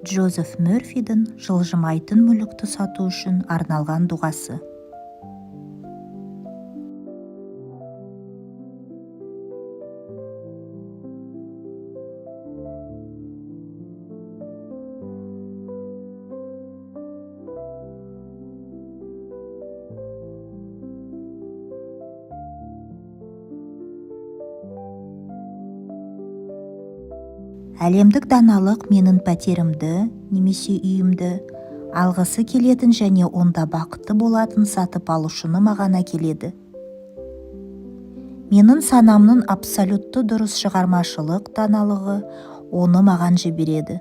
Джозеф Мөрфидің жылжымайтын мүлікті сату үшін арналған дұғасы. Әлемдік даналық менің пәтерімді немесе үйімді алғысы келетін және онда бақытты болатын сатып алушыны маған әкеледі. Менің санамның абсолютті дұрыс шығармашылық даналығы оны маған жібереді.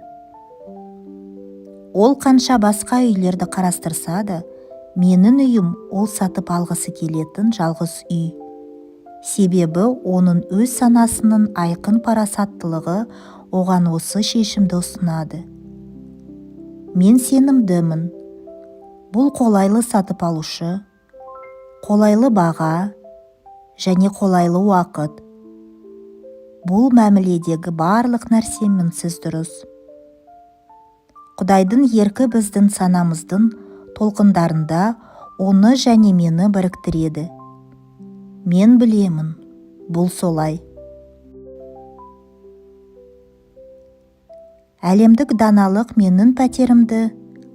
Ол қанша басқа үйлерді қарастырса да, менің үйім ол сатып алғысы келетін жалғыз үй. Себебі оның өз санасының айқын парасаттылығы оған осы шешімді ұсынады. Мен сенімдімін. Бұл қолайлы сатып алушы, қолайлы баға және қолайлы уақыт. Бұл мәміледегі барлық нәрсе мінсіз дұрыс. Құдайдың еркі біздің санамыздың толқындарында оны және мені біріктіреді. Мен білемін, бұл солай. Әлемдік даналық менің пәтерімді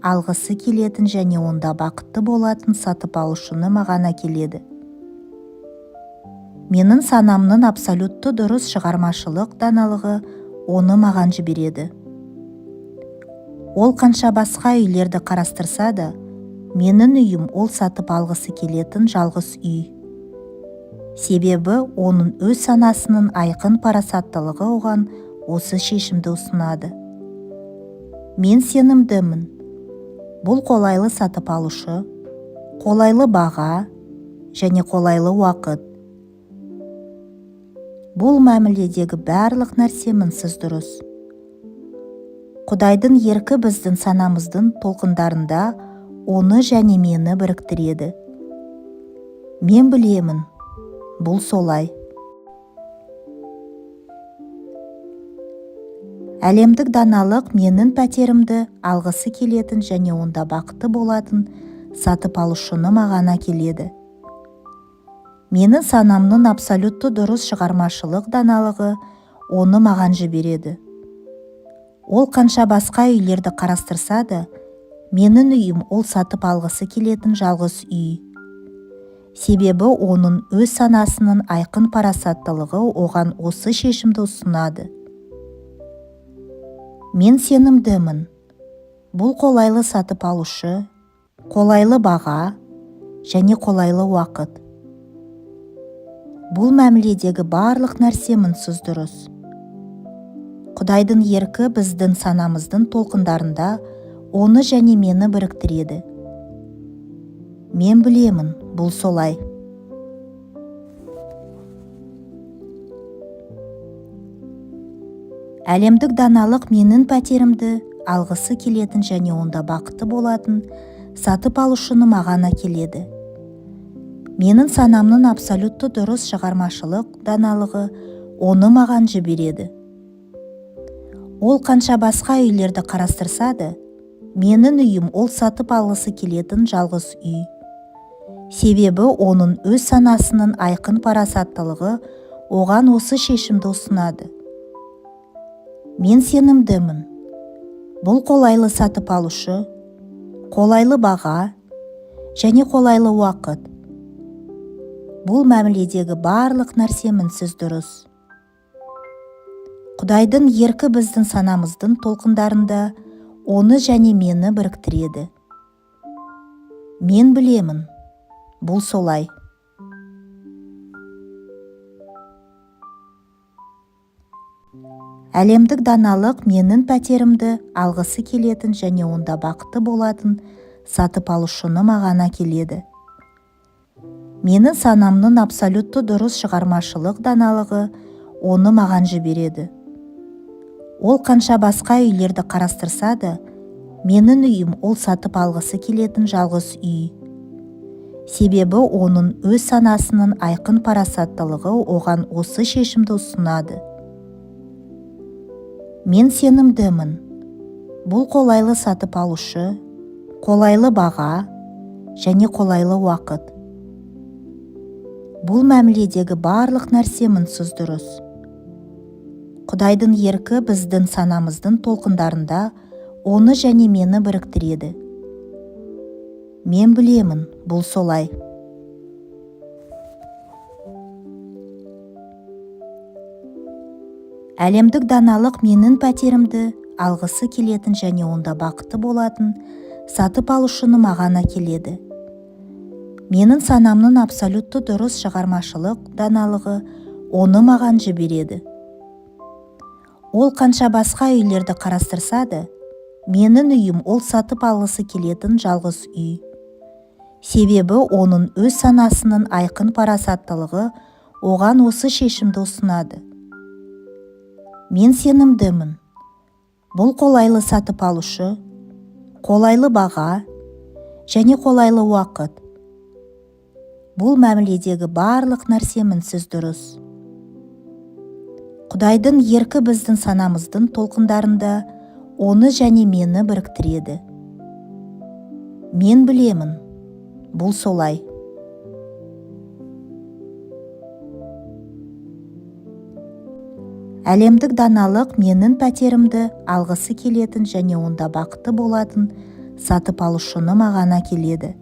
алғысы келетін және онда бақытты болатын сатып алушыны маған әкеледі. Менің санамның абсолютті дұрыс шығармашылық даналығы оны маған жібереді. Ол қанша басқа үйлерді қарастырса да, менің үйім ол сатып алғысы келетін жалғыз үй. Себебі оның өз санасының айқын парасаттылығы оған осы шешімді ұсынады. Мен сенімдімін. Бұл қолайлы сатып алушы, қолайлы баға және қолайлы уақыт. Бұл мәміледегі барлық нәрсе мінсіз дұрыс. Құдайдың еркі біздің санамыздың толқындарында оны және мені біріктіреді. Мен білемін, бұл солай. Әлемдік даналық менің пәтерімді алғысы келетін және онда бақытты болатын сатып алушыны маған әкеледі. Менің санамның абсолютті дұрыс шығармашылық даналығы оны маған жібереді. Ол қанша басқа үйлерді қарастырса да, менің үйім ол сатып алғысы келетін жалғыз үй. Себебі оның өз санасының айқын парасаттылығы оған осы шешімді ұсынады. Мен сенімдімін. Бұл қолайлы сатып алушы, қолайлы баға және қолайлы уақыт. Бұл мәміледегі барлық нәрсе мінсіз дұрыс. Құдайдың еркі біздің санамыздың толқындарында оны және мені біріктіреді. Мен білемін, бұл солай. Әлемдік даналық менің пәтерімді алғысы келетін және онда бақытты болатын сатып алушыны маған әкеледі. Менің санамның абсолютті дұрыс шығармашылық даналығы оны маған жібереді. Ол қанша басқа үйлерді қарастырса да, менің үйім ол сатып алғысы келетін жалғыз үй. Себебі оның өз санасының айқын парасаттылығы оған осы шешімді ұсынады. Мен сенімдімін. Бұл қолайлы сатып алушы, қолайлы баға және қолайлы уақыт. Бұл мәміледегі барлық нәрсе мінсіз дұрыс. Құдайдың еркі біздің санамыздың толқындарында оны және мені біріктіреді. Мен білемін, бұл солай. Әлемдік даналық менің пәтерімді алғысы келетін және онда бақытты болатын сатып алушыны маған әкеледі. Менің санамның абсолютті дұрыс шығармашылық даналығы оны маған жібереді. Ол қанша басқа үйлерді қарастырса да, менің үйім ол сатып алғысы келетін жалғыз үй. Себебі оның өз санасының айқын парасаттылығы оған осы шешімді ұсынады. Мен сенімдімін. Бұл қолайлы сатып алушы, қолайлы баға және қолайлы уақыт. Бұл мәміледегі барлық нәрсе мінсіз дұрыс. Құдайдың еркі біздің санамыздың толқындарында оны және мені біріктіреді. Мен білемін, бұл солай. Әлемдік даналық менің пәтерімді алғысы келетін және онда бақытты болатын сатып алушыны маған әкеледі. Менің санамның абсолютті дұрыс шығармашылық даналығы оны маған жібереді. Ол қанша басқа үйлерді қарастырса да, менің үйім ол сатып алғысы келетін жалғыз үй. Себебі оның өз санасының айқын парасаттылығы оған осы шешімді ұсынады. Мен сенімдімін. Бұл қолайлы сатып алушы, қолайлы баға және қолайлы уақыт. Бұл мәміледегі барлық нәрсе мінсіз дұрыс. Құдайдың еркі біздің санамыздың толқындарында оны және мені біріктіреді. Мен білемін, бұл солай. Әлемдік даналық менің пәтерімді алғысы келетін және онда бақытты болатын сатып алушыны маған әкеледі.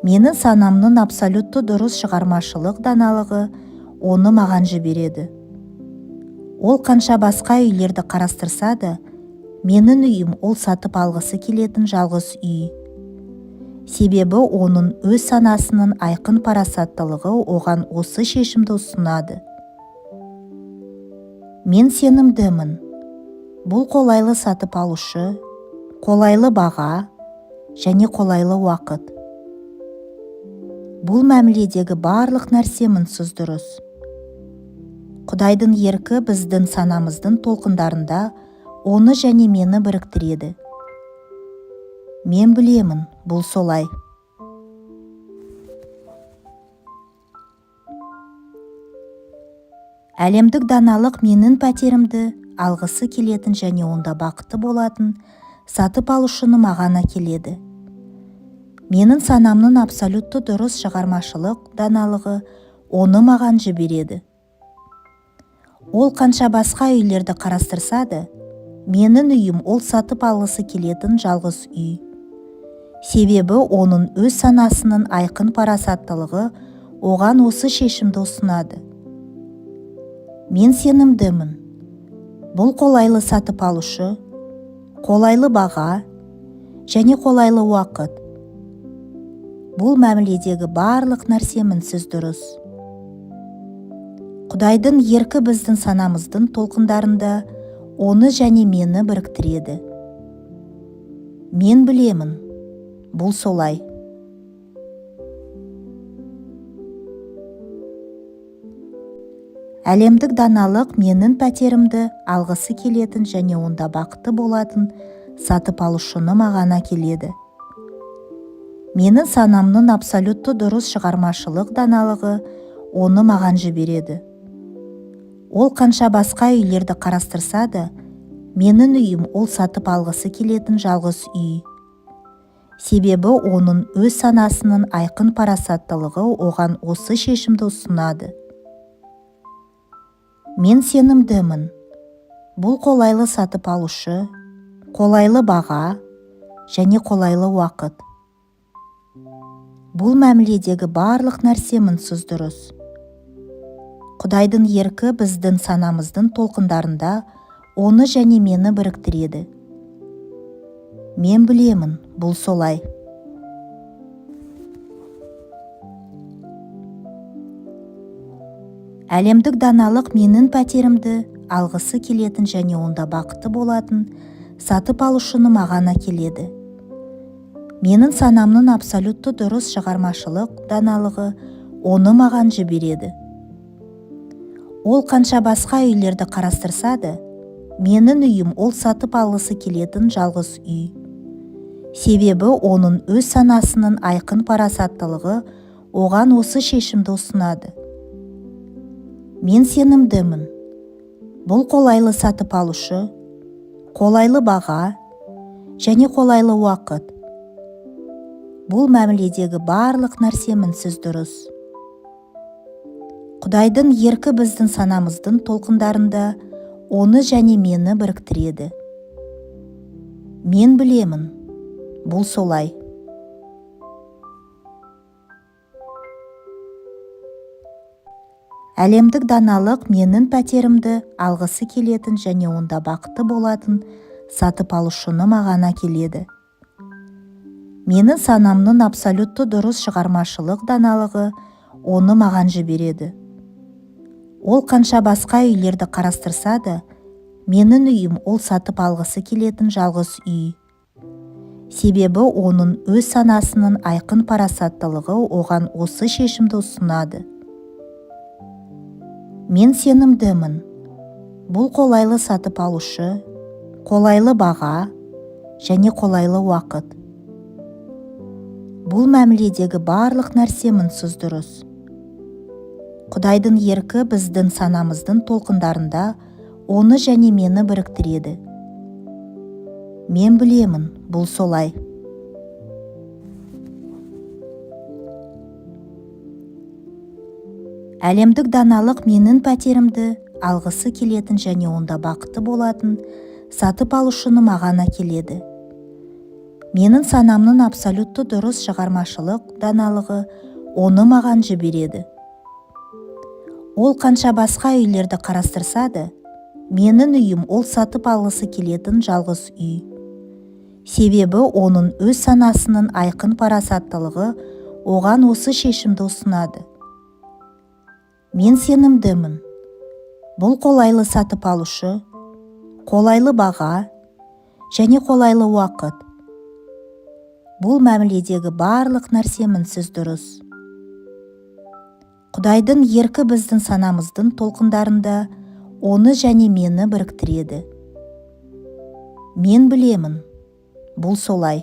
Менің санамның абсолютті дұрыс шығармашылық даналығы оны маған жібереді. Ол қанша басқа үйлерді қарастырса да, менің үйім ол сатып алғысы келетін жалғыз үй. Себебі оның өз санасының айқын парасаттылығы оған осы шешімді ұсынады. Мен сенімдімін. Бұл қолайлы сатып алушы, қолайлы баға және қолайлы уақыт. Бұл мәміледегі барлық нәрсе мінсіз дұрыс. Құдайдың еркі біздің санамыздың толқындарында оны және мені біріктіреді. Мен білемін, бұл солай. Әлемдік даналық менің пәтерімді алғысы келетін және онда бақытты болатын сатып алушыны маған әкеледі. Менің санамның абсолютті дұрыс шығармашылық даналығы оны маған жібереді. Ол қанша басқа үйлерді қарастырса да, менің үйім ол сатып алғысы келетін жалғыз үй. Себебі оның өз санасының айқын парасаттылығы оған осы шешімді ұсынады. Мен сенімдімін. Бұл қолайлы сатып алушы, қолайлы баға және қолайлы уақыт. Бұл мәміледегі барлық нәрсе мінсіз дұрыс. Құдайдың еркі біздің санамыздың толқындарында оны және мені біріктіреді. Мен білемін, бұл солай. Әлемдік даналық менің пәтерімді алғысы келетін және онда бақытты болатын сатып алушыны маған әкеледі. Менің санамның абсолютті дұрыс шығармашылық даналығы оны маған жібереді. Ол қанша басқа үйлерді қарастырса да, менің үйім ол сатып алғысы келетін жалғыз үй. Себебі оның өз санасының айқын парасаттылығы оған осы шешімді ұсынады. Мен сенімдімін. Бұл қолайлы сатып алушы, қолайлы баға және қолайлы уақыт. Бұл мәміледегі барлық нәрсе мінсіз дұрыс. Құдайдың еркі біздің санамыздың толқындарында оны және мені біріктіреді. Мен білемін, бұл солай. Әлемдік даналық менің пәтерімді алғысы келетін және онда бақытты болатын сатып алушыны маған әкеледі. Менің санамның абсолютті дұрыс шығармашылық даналығы оны маған жібереді. Ол қанша басқа үйлерді қарастырса да, менің үйім ол сатып алғысы келетін жалғыз үй. Себебі оның өз санасының айқын парасаттылығы оған осы шешімді ұсынады. Мен сенімдімін. Бұл қолайлы сатып алушы, қолайлы баға және қолайлы уақыт. Бұл мәміледегі барлық нәрсе мінсіз дұрыс. Құдайдың еркі біздің санамыздың толқындарында оны және мені біріктіреді. Мен білемін, бұл солай. Әлемдік даналық менің пәтерімді алғысы келетін және онда бақытты болатын сатып алушыны маған әкеледі. Менің санамның абсолютті дұрыс шығармашылық даналығы оны маған жібереді. Ол қанша басқа үйлерді қарастырса да, менің үйім ол сатып алғысы келетін жалғыз үй. Себебі оның өз санасының айқын парасаттылығы оған осы шешімді ұсынады. Мен сенімдімін. Бұл қолайлы сатып алушы, қолайлы баға және қолайлы уақыт. Бұл мәміледегі барлық нәрсе мінсіз дұрыс. Құдайдың еркі біздің санамыздың толқындарында оны және мені біріктіреді. Мен білемін, бұл солай. Әлемдік даналық менің пәтерімді алғысы келетін және онда бақытты болатын сатып алушыны маған әкеледі. Менің санамның абсолютті дұрыс шығармашылық даналығы оны маған жібереді. Ол қанша басқа үйлерді қарастырса да, менің үйім ол сатып алғысы келетін жалғыз үй. Себебі оның өз санасының айқын парасаттылығы оған осы шешімді ұсынады. Мен сенімдімін. Бұл қолайлы сатып алушы, қолайлы баға және қолайлы уақыт. Бұл мәміледегі барлық нәрсе мінсіз дұрыс. Құдайдың еркі біздің санамыздың толқындарында оны және мені біріктіреді. Мен білемін, бұл солай.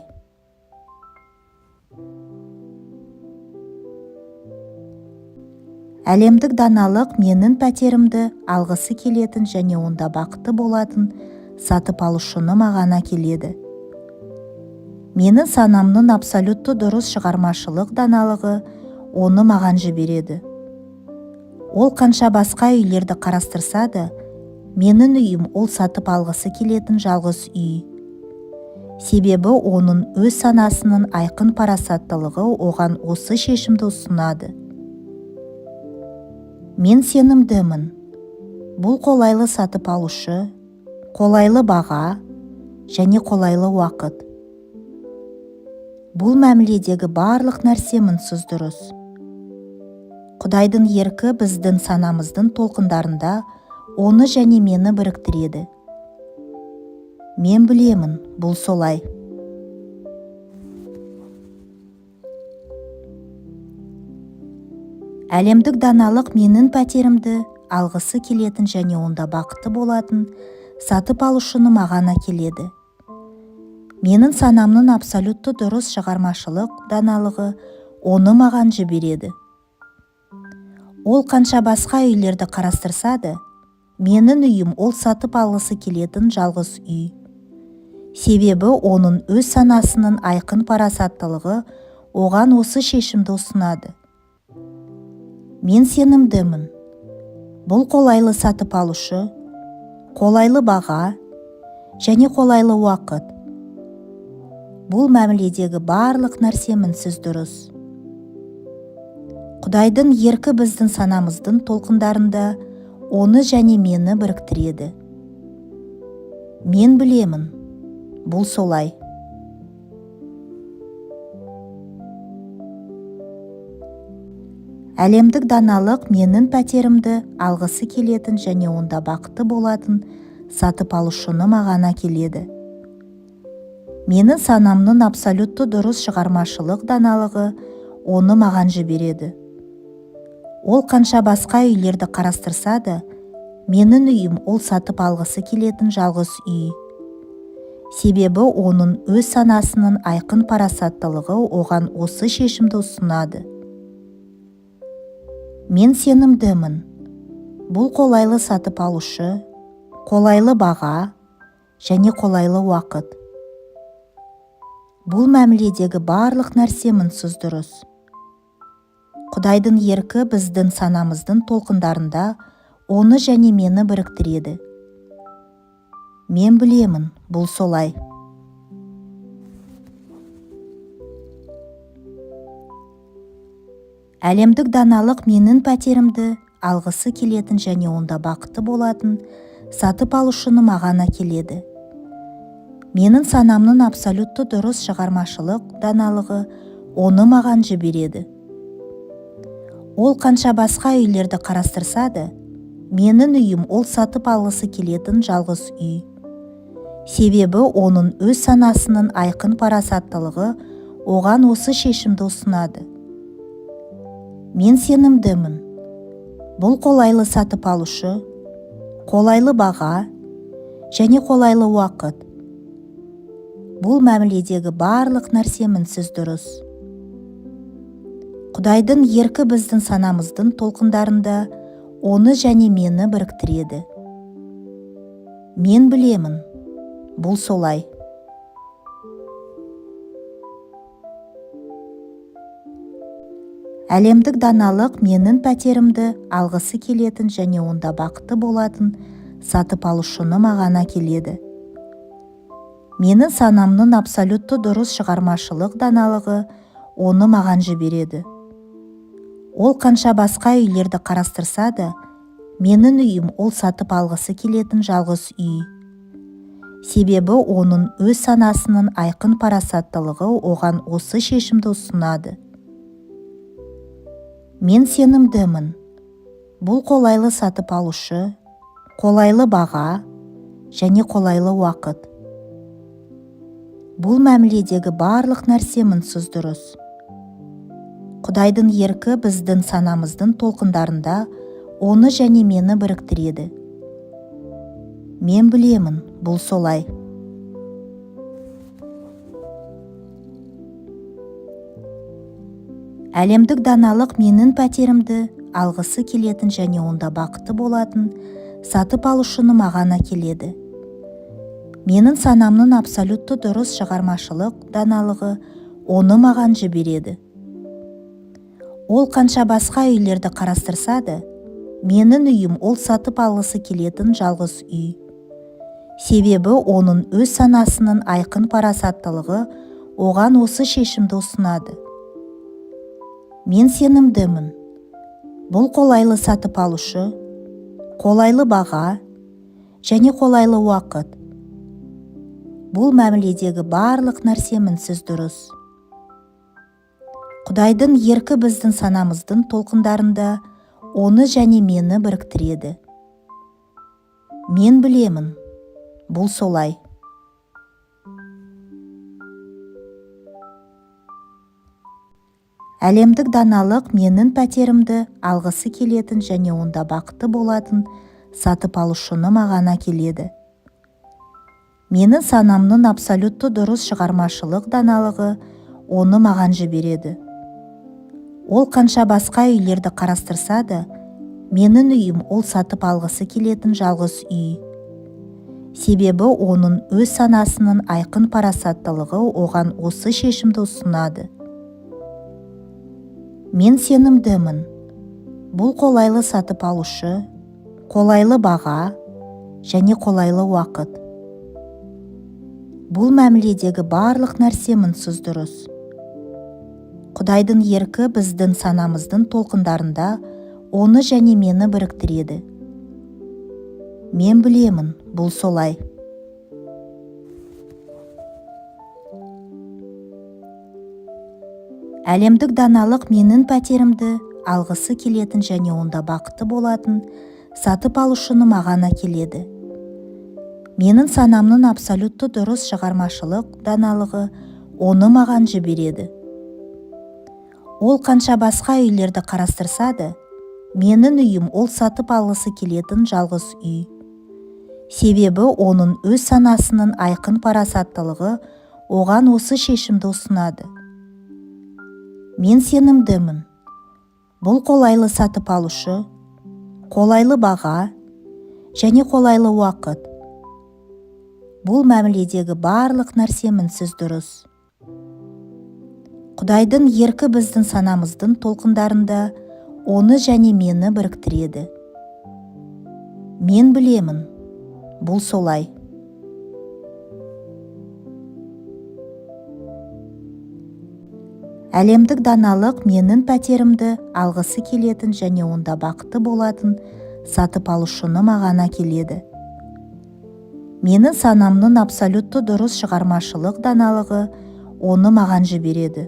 Әлемдік даналық менің пәтерімді алғысы келетін және онда бақытты болатын сатып алушыны маған әкеледі. Менің санамның абсолютті дұрыс шығармашылық даналығы оны маған жібереді. Ол қанша басқа үйлерді қарастырса да, менің үйім ол сатып алғысы келетін жалғыз үй. Себебі оның өз санасының айқын парасаттылығы оған осы шешімді ұсынады. Мен сенімдімін. Бұл қолайлы сатып алушы, қолайлы баға және қолайлы уақыт. Бұл мәміледегі барлық нәрсе мінсіз дұрыс. Құдайдың еркі біздің санамыздың толқындарында оны және мені біріктіреді. Мен білемін, бұл солай. Әлемдік даналық менің пәтерімді алғысы келетін және онда бақытты болатын сатып алушыны маған әкеледі. Менің санамның абсолютті дұрыс шығармашылық даналығы оны маған жібереді. Ол қанша басқа үйлерді қарастырса да, менің үйім ол сатып алғысы келетін жалғыз үй. Себебі оның өз санасының айқын парасаттылығы оған осы шешімді ұсынады. Мен сенімдімін. Бұл қолайлы сатып алушы, қолайлы баға және қолайлы уақыт. Бұл мәміледегі барлық нәрсе мінсіз дұрыс. Құдайдың еркі біздің санамыздың толқындарында оны және мені біріктіреді. Мен білемін, бұл солай. Әлемдік даналық менің пәтерімді алғысы келетін және онда бақытты болатын сатып алушыны маған әкеледі. Менің санамның абсолютті дұрыс шығармашылық даналығы оны маған жібереді. Ол қанша басқа үйлерді қарастырса да, менің үйім ол сатып алғысы келетін жалғыз үй. Себебі оның өз санасының айқын парасаттылығы оған осы шешімді ұсынады. Мен сенімдімін. Бұл қолайлы сатып алушы, қолайлы баға және қолайлы уақыт. Бұл мәміледегі барлық нәрсе мінсіз дұрыс. Құдайдың еркі біздің санамыздың толқындарында оны және мені біріктіреді. Мен білемін, бұл солай. Әлемдік даналық менің пәтерімді алғысы келетін және онда бақытты болатын сатып алушыны маған әкеледі. Менің санамның абсолютті дұрыс шығармашылық даналығы оны маған жібереді. Ол қанша басқа үйлерді қарастырса да, менің үйім ол сатып алғысы келетін жалғыз үй. Себебі оның өз санасының айқын парасаттылығы оған осы шешімді ұсынады. Мен сенімдімін. Бұл қолайлы сатып алушы, қолайлы баға және қолайлы уақыт. Бұл мәміледегі барлық нәрсе мінсіз дұрыс. Құдайдың еркі біздің санамыздың толқындарында оны және мені біріктіреді. Мен білемін, бұл солай. Әлемдік даналық менің пәтерімді алғысы келетін және онда бақытты болатын сатып алушыны маған әкеледі. Менің санамның абсолютті дұрыс шығармашылық даналығы оны маған жібереді. Ол қанша басқа үйлерді қарастырса да, менің үйім ол сатып алғысы келетін жалғыз үй. Себебі оның өз санасының айқын парасаттылығы оған осы шешімді ұсынады. Мен сенімдімін. Бұл қолайлы сатып алушы, қолайлы баға және қолайлы уақыт. Бұл мәміледегі барлық нәрсе мінсіз дұрыс. Құдайдың еркі біздің санамыздың толқындарында оны және мені біріктіреді. Мен білемін, бұл солай. Әлемдік даналық менің пәтерімді алғысы келетін және онда бақытты болатын сатып алушыны маған әкеледі. Менің санамның абсолютті дұрыс шығармашылық даналығы оны маған жібереді. Ол қанша басқа үйлерді қарастырса да, менің үйім ол сатып алғысы келетін жалғыз үй. Себебі оның өз санасының айқын парасаттылығы оған осы шешімді ұсынады. Мен сенімдімін. Бұл қолайлы сатып алушы, қолайлы баға және қолайлы уақыт. Бұл мәміледегі барлық нәрсе мінсіз дұрыс. Құдайдың еркі біздің санамыздың толқындарында оны және мені біріктіреді. Мен білемін, бұл солай. Әлемдік даналық менің пәтерімді алғысы келетін және онда бақытты болатын сатып алушыны маған әкеледі. Менің санамның абсолютті дұрыс шығармашылық даналығы оны маған жібереді. Ол қанша басқа үйлерді қарастырса да, менің үйім ол сатып алғысы келетін жалғыз үй. Себебі оның өз санасының айқын парасаттылығы оған осы шешімді ұсынады. Мен сенімдімін. Бұл қолайлы сатып алушы, қолайлы баға және қолайлы уақыт. Бұл мәміледегі барлық нәрсе мінсіз дұрыс. Құдайдың еркі біздің санамыздың толқындарында оны және мені біріктіреді. Мен білемін, бұл солай. Әлемдік даналық менің пәтерімді алғысы келетін және онда бақытты болатын сатып алушыны маған әкеледі. Менің санамның абсолютті дұрыс шығармашылық даналығы оны маған жібереді. Ол қанша басқа үйлерді қарастырса да, менің үйім ол сатып алғысы келетін жалғыз үй. Себебі оның өз санасының айқын парасаттылығы оған осы шешімді ұсынады. Мен сенімдімін. Бұл қолайлы сатып алушы, қолайлы баға және қолайлы уақыт. Бұл мәміледегі барлық нәрсе мінсіз дұрыс. Құдайдың еркі біздің санамыздың толқындарында оны және мені біріктіреді. Мен білемін, бұл солай. Әлемдік даналық менің пәтерімді алғысы келетін және онда бақытты болатын сатып алушыны маған әкеледі. Менің санамның абсолютті дұрыс шығармашылық даналығы оны маған жібереді.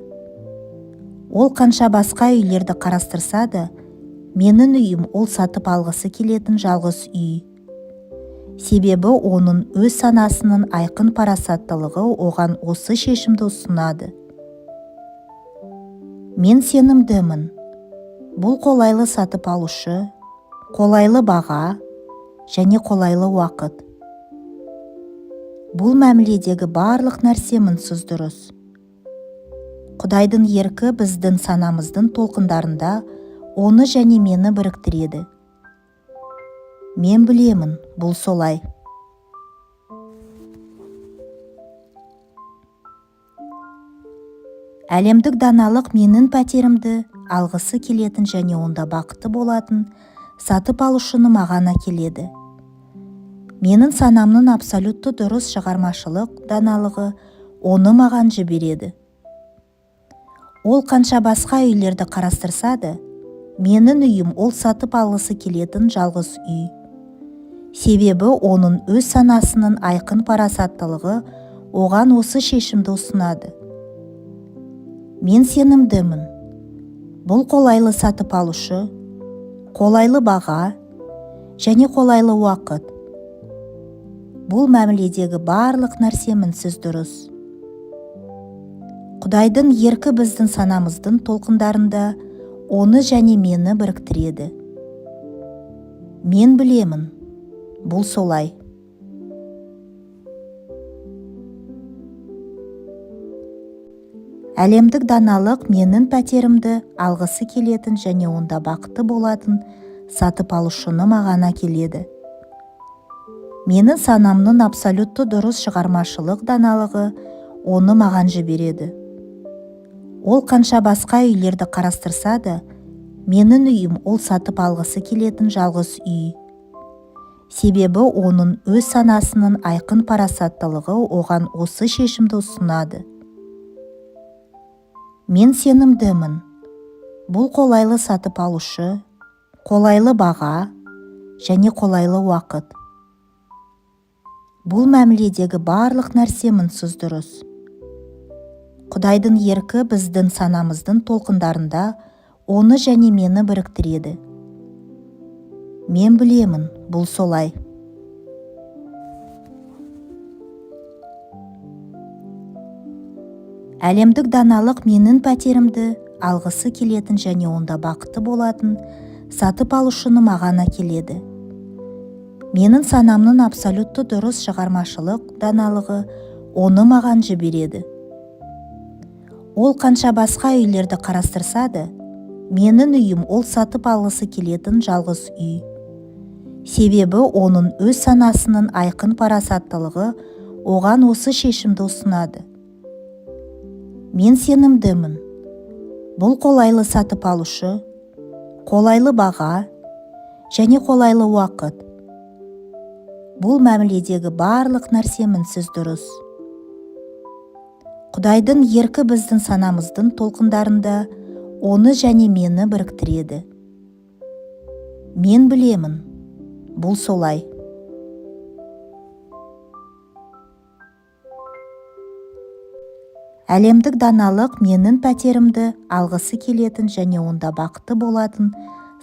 Ол қанша басқа үйлерді қарастырса да, менің үйім ол сатып алғысы келетін жалғыз үй. Себебі оның өз санасының айқын парасаттылығы оған осы шешімді ұсынады. Мен сенімдімін. Бұл қолайлы сатып алушы, қолайлы баға және қолайлы уақыт. Бұл мәміледегі барлық нәрсе мінсіз дұрыс. Құдайдың еркі біздің санамыздың толқындарында оны және мені біріктіреді. Мен білемін, бұл солай. Әлемдік даналық менің пәтерімді алғысы келетін және онда бақытты болатын сатып алушыны маған әкеледі. Менің санамның абсолютті дұрыс шығармашылық даналығы оны маған жібереді. Ол қанша басқа үйлерді қарастырса да, менің үйім ол сатып алғысы келетін жалғыз үй. Себебі оның өз санасының айқын парасаттылығы оған осы шешімді ұсынады. Мен сенімдімін. Бұл қолайлы сатып алушы, қолайлы баға және қолайлы уақыт. Бұл мәміледегі барлық нәрсе мінсіз дұрыс. Құдайдың еркі біздің санамыздың толқындарында оны және мені біріктіреді. Мен білемін, бұл солай. Әлемдік даналық менің пәтерімді алғысы келетін және онда бақытты болатын сатып алушыны маған әкеледі. Менің санамның абсолютті дұрыс шығармашылық даналығы оны маған жібереді. Ол қанша басқа үйлерді қарастырса да, менің үйім ол сатып алғысы келетін жалғыз үй. Себебі оның өз санасының айқын парасаттылығы оған осы шешімді ұсынады. Мен сенімдімін. Бұл қолайлы сатып алушы, қолайлы баға және қолайлы уақыт. Бұл мәміледегі барлық нәрсе мінсіз дұрыс. Құдайдың еркі біздің санамыздың толқындарында оны және мені біріктіреді. Мен білемін, бұл солай. Әлемдік даналық менің пәтерімді алғысы келетін және онда бақытты болатын сатып алушыны маған әкеледі. Менің санамның абсолютті дұрыс шығармашылық даналығы оны маған жібереді. Ол қанша басқа үйлерді қарастырса да, менің үйім ол сатып алғысы келетін жалғыз үй. Себебі оның өз санасының айқын парасаттылығы оған осы шешімді ұсынады. Мен сенімдімін. Бұл қолайлы сатып алушы, қолайлы баға және қолайлы уақыт. Бұл мәміледегі барлық нәрсе мінсіз дұрыс. Құдайдың еркі біздің санамыздың толқындарында оны және мені біріктіреді. Мен білемін, бұл солай. Әлемдік даналық менің пәтерімді алғысы келетін және онда бақытты болатын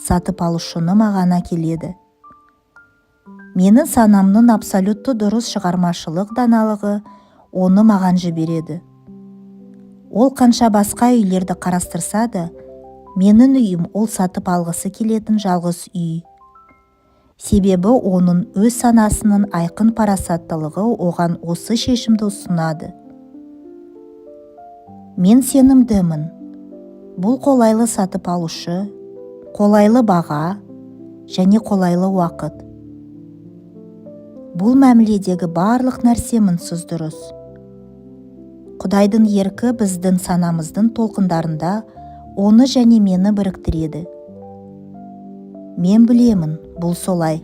сатып алушыны маған әкеледі. Менің санамның абсолютті дұрыс шығармашылық даналығы оны маған жібереді. Ол қанша басқа үйлерді қарастырса да, менің үйім ол сатып алғысы келетін жалғыз үй. Себебі оның өз санасының айқын парасаттылығы оған осы шешімді ұсынады. Мен сенімдімін. Бұл қолайлы сатып алушы, қолайлы баға және қолайлы уақыт. Бұл мәміледегі барлық нәрсе мінсіз дұрыс. Құдайдың еркі біздің санамыздың толқындарында оны және мені біріктіреді. Мен білемін, бұл солай.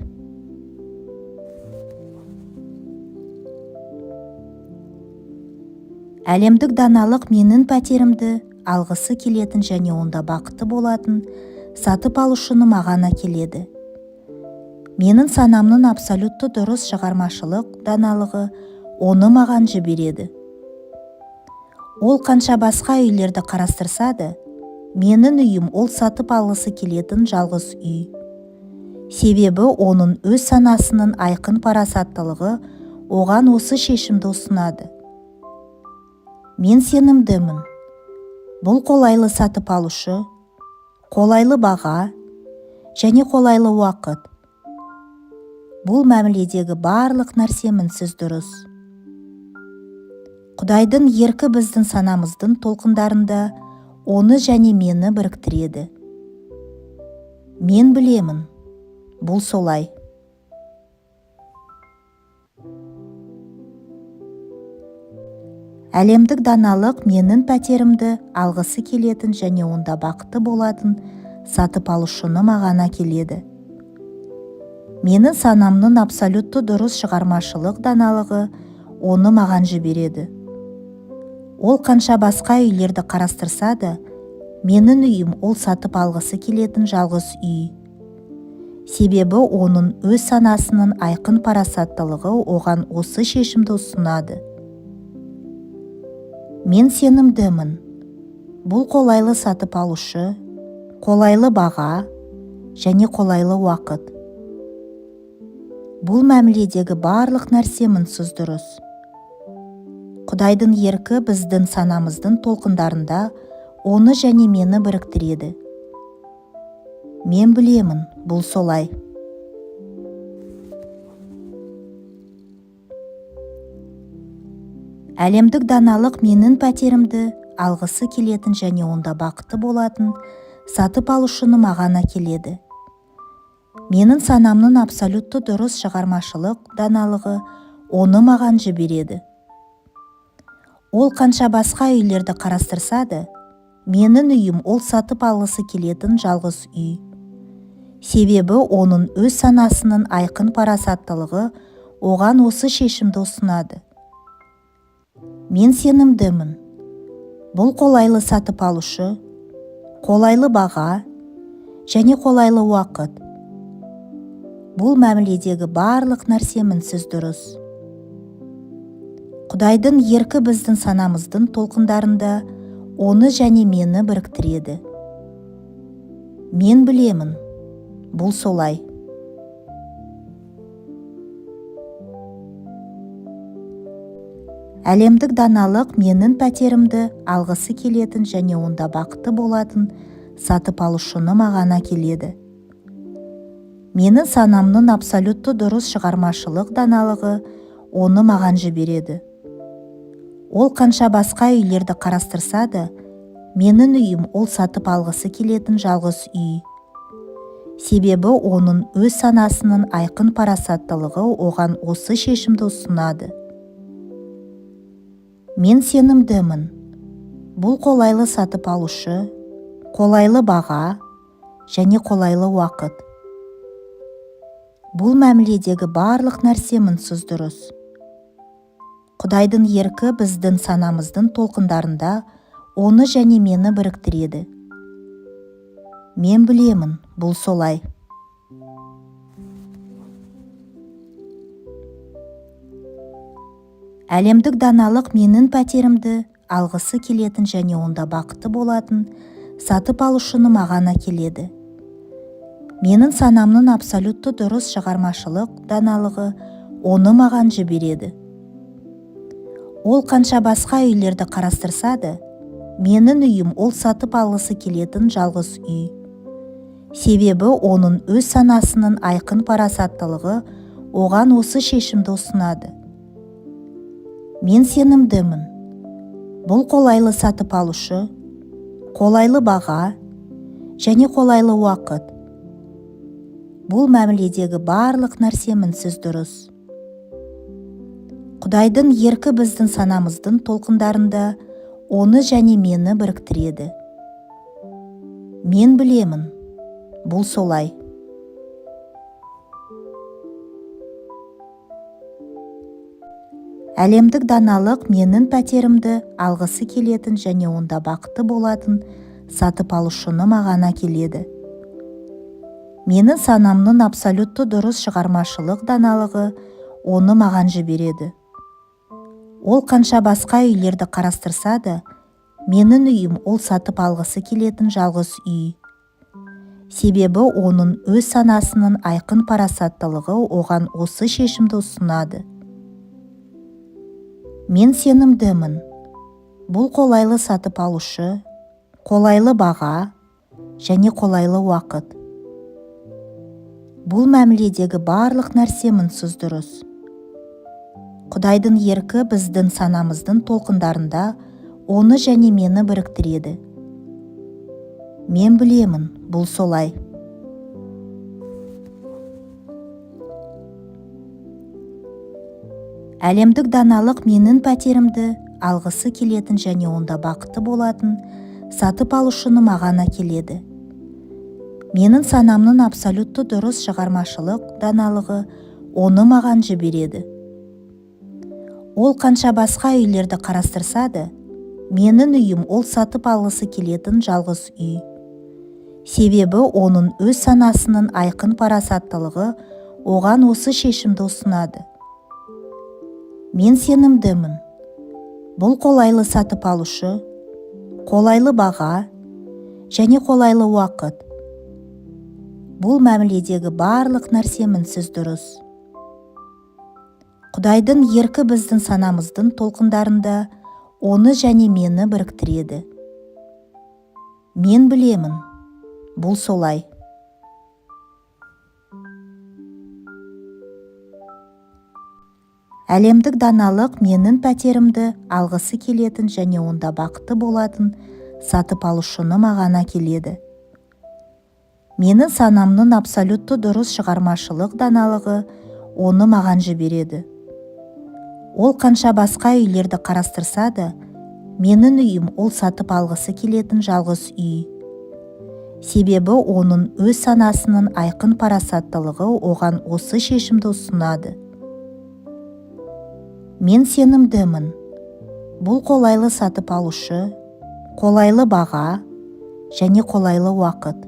Әлемдік даналық менің пәтерімді алғысы келетін және онда бақытты болатын сатып алушыны маған әкеледі. Менің санамның абсолютті дұрыс шығармашылық даналығы оны маған жібереді. Ол қанша басқа үйлерді қарастырса да, менің үйім ол сатып алғысы келетін жалғыз үй. Себебі оның өз санасының айқын парасаттылығы оған осы шешімді ұсынады. Мен сенімдімін. Бұл қолайлы сатып алушы, қолайлы баға және қолайлы уақыт. Бұл мәміледегі барлық нәрсе мінсіз дұрыс. Құдайдың еркі біздің санамыздың толқындарында оны және мені біріктіреді. Мен білемін, бұл солай. Әлемдік даналық менің пәтерімді алғысы келетін және онда бақытты болатын сатып алушыны маған әкеледі. Менің санамның абсолютті дұрыс шығармашылық даналығы оны маған жібереді. Ол қанша басқа үйлерді қарастырса да, менің үйім ол сатып алғысы келетін жалғыз үй. Себебі оның өз санасының айқын парасаттылығы оған осы шешімді ұсынады. Мен сенімдімін. Бұл қолайлы сатып алушы, қолайлы баға және қолайлы уақыт. Бұл мәміледегі барлық нәрсе мінсіз дұрыс. Құдайдың еркі біздің санамыздың толқындарында оны және мені біріктіреді. Мен білемін, бұл солай. Әлемдік даналық менің пәтерімді алғысы келетін және онда бақытты болатын сатып алушыны маған әкеледі. Менің санамның абсолютті дұрыс шығармашылық даналығы оны маған жібереді. Ол қанша басқа үйлерді қарастырса да, менің үйім ол сатып алғысы келетін жалғыз үй. Себебі оның өз санасының айқын парасаттылығы оған осы шешімді ұсынады. Мен сенімдімін. Бұл қолайлы сатып алушы, қолайлы баға және қолайлы уақыт. Бұл мәміледегі барлық нәрсе мінсіз дұрыс. Құдайдың еркі біздің санамыздың толқындарында оны және мені біріктіреді. Мен білемін, бұл солай. Әлемдік даналық менің пәтерімді алғысы келетін және онда бақытты болатын сатып алушыны маған әкеледі. Менің санамның абсолютті дұрыс шығармашылық даналығы оны маған жібереді. Ол қанша басқа үйлерді қарастырса да, менің үйім ол сатып алғысы келетін жалғыз үй. Себебі оның өз санасының айқын парасаттылығы оған осы шешімді ұсынады. Мен сенімдімін. Бұл қолайлы сатып алушы, қолайлы баға және қолайлы уақыт. Бұл мәміледегі барлық нәрсе мінсіз дұрыс. Құдайдың еркі біздің санамыздың толқындарында оны және мені біріктіреді. Мен білемін, бұл солай. Әлемдік даналық менің пәтерімді алғысы келетін және онда бақытты болатын сатып алушыны маған әкеледі. Менің санамның абсолютті дұрыс шығармашылық даналығы оны маған жібереді. Ол қанша басқа үйлерді қарастырса да, менің үйім ол сатып алғысы келетін жалғыз үй. Себебі оның өз санасының айқын парасаттылығы оған осы шешімді ұсынады. Мен сенімдімін. Бұл қолайлы сатып алушы, қолайлы баға және қолайлы уақыт. Бұл мәміледегі барлық нәрсе мінсіз дұрыс. Құдайдың еркі біздің санамыздың толқындарында оны және мені біріктіреді. Мен білемін, бұл солай. Әлемдік даналық менің пәтерімді алғысы келетін және онда бақытты болатын сатып алушыны маған әкеледі. Менің санамның абсолютті дұрыс шығармашылық даналығы оны маған жібереді. Ол қанша басқа үйлерді қарастырса да, менің үйім ол сатып алғысы келетін жалғыз үй. Себебі оның өз санасының айқын парасаттылығы оған осы шешімді ұсынады. Мен сенімдімін. Бұл қолайлы сатып алушы, қолайлы баға және қолайлы уақыт. Бұл мәміледегі барлық нәрсе мінсіз дұрыс. Құдайдың еркі біздің санамыздың толқындарында оны және мені біріктіреді. Мен білемін, бұл солай. Әлемдік даналық менің пәтерімді алғысы келетін және онда бақытты болатын сатып алушыны маған әкеледі. Менің санамның абсолютті дұрыс шығармашылық даналығы оны маған жібереді. Ол қанша басқа үйлерді қарастырса да, менің үйім ол сатып алғысы келетін жалғыз үй. Себебі оның өз санасының айқын парасаттылығы оған осы шешімді ұсынады. Мен сенімдімін. Бұл қолайлы сатып алушы, қолайлы баға және қолайлы уақыт. Бұл мәміледегі барлық нәрсе мінсіз дұрыс. Құдайдың еркі біздің санамыздың толқындарында оны және мені біріктіреді. Мен білемін, бұл солай. Әлемдік даналық менің пәтерімді алғысы келетін және онда бақытты болатын сатып алушыны маған әкеледі. Менің санамның абсолютті дұрыс шығармашылық даналығы оны маған жібереді. Ол қанша басқа үйлерді қарастырса да, менің үйім ол сатып алғысы келетін жалғыз үй. Себебі оның өз санасының айқын парасаттылығы оған осы шешімді ұсынады. Мен сенімдімін. Бұл қолайлы сатып алушы, қолайлы баға және қолайлы уақыт.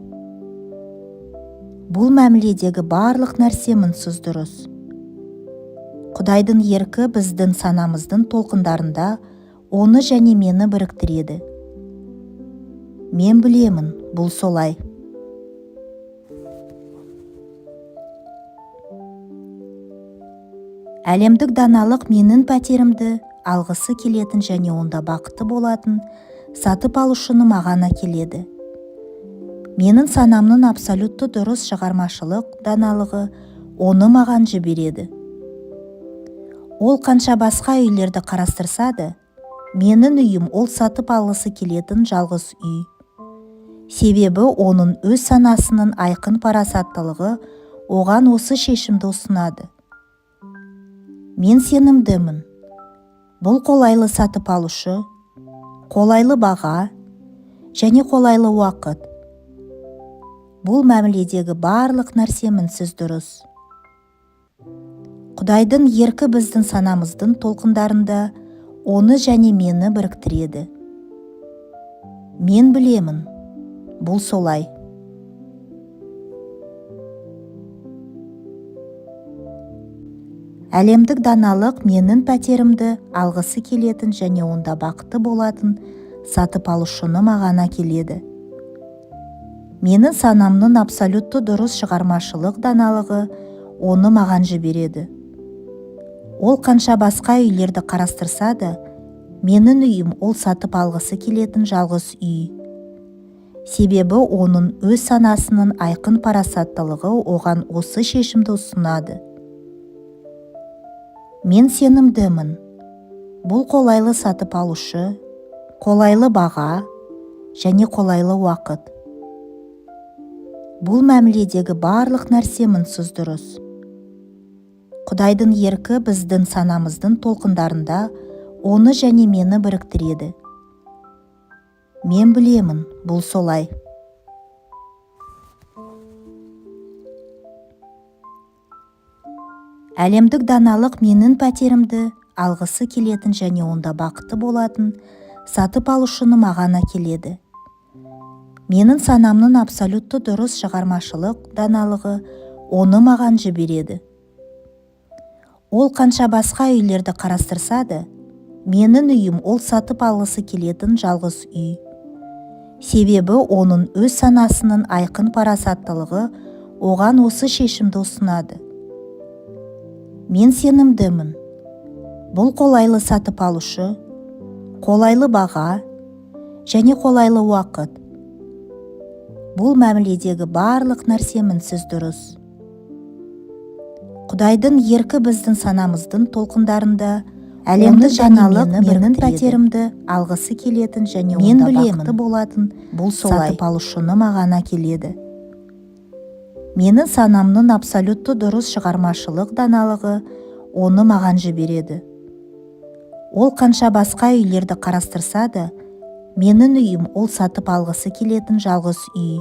Бұл мәміледегі барлық нәрсе мінсіз дұрыс. Құдайдың еркі біздің санамыздың толқындарында оны және мені біріктіреді. Мен білемін, бұл солай. Әлемдік даналық менің пәтерімді алғысы келетін және онда бақытты болатын сатып алушыны маған әкеледі. Менің санамның абсолютті дұрыс шығармашылық даналығы оны маған жібереді. Ол қанша басқа үйлерді қарастырса да, менің үйім ол сатып алғысы келетін жалғыз үй. Себебі оның өз санасының айқын парасаттылығы оған осы шешімді ұсынады. Мен сенімдімін. Бұл қолайлы сатып алушы, қолайлы баға және қолайлы уақыт. Бұл мәміледегі барлық нәрсе мінсіз дұрыс. Құдайдың еркі біздің санамыздың толқындарында оны және мені біріктіреді. Мен білемін, бұл солай. Әлемдік даналық менің пәтерімді алғысы келетін және онда бақытты болатын сатып алушыны маған әкеледі. Менің санамның абсолютті дұрыс шығармашылық даналығы оны маған жібереді. Ол қанша басқа үйлерді қарастырса да, менің үйім ол сатып алғысы келетін жалғыз үй. Себебі оның өз санасының айқын парасаттылығы оған осы шешімді ұсынады. Мен сенімдімін. Бұл қолайлы сатып алушы, қолайлы баға және қолайлы уақыт. Бұл мәміледегі барлық нәрсе мінсіз дұрыс. Құдайдың еркі біздің санамыздың толқындарында оны және мені біріктіреді. Мен білемін, бұл солай. Әлемдік даналық менің пәтерімді алғысы келетін және онда бақытты болатын сатып алушыны маған әкеледі. Менің санамның абсолютті дұрыс шығармашылық даналығы оны маған жібереді. Ол қанша басқа үйлерді қарастырса да, менің үйім ол сатып алғысы келетін жалғыз үй. Себебі оның өз санасының айқын парасаттылығы оған осы шешімді ұсынады. Мен сенімдімін. Бұл қолайлы сатып алушы, қолайлы баға және қолайлы уақыт. Бұл мәміледегі барлық нәрсе мінсіз дұрыс. Құдайдың еркі біздің санамыздың толқындарында әлемді жаналық менің пәтерімді алғысы келетін және онда бақытты болатын бұл сатып алушыны маған әкеледі. Менің санамның абсолютті дұрыс шығармашылық даналығы оны маған жібереді. Ол қанша басқа үйлерді қарастырса да, менің үйім ол сатып алғысы келетін жалғыз үй.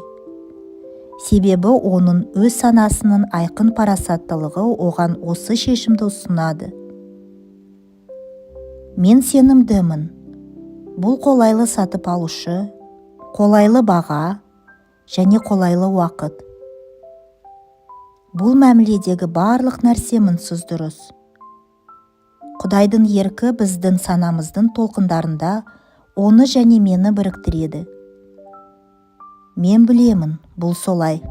Себебі оның өз санасының айқын парасаттылығы оған осы шешімді ұсынады. Мен сенімдімін. Бұл қолайлы сатып алушы, қолайлы баға және қолайлы уақыт. Бұл мәміледегі барлық нәрсе мінсіз дұрыс. Құдайдың еркі біздің санамыздың толқындарында оны және мені біріктіреді. Мен білемін, бұл солай.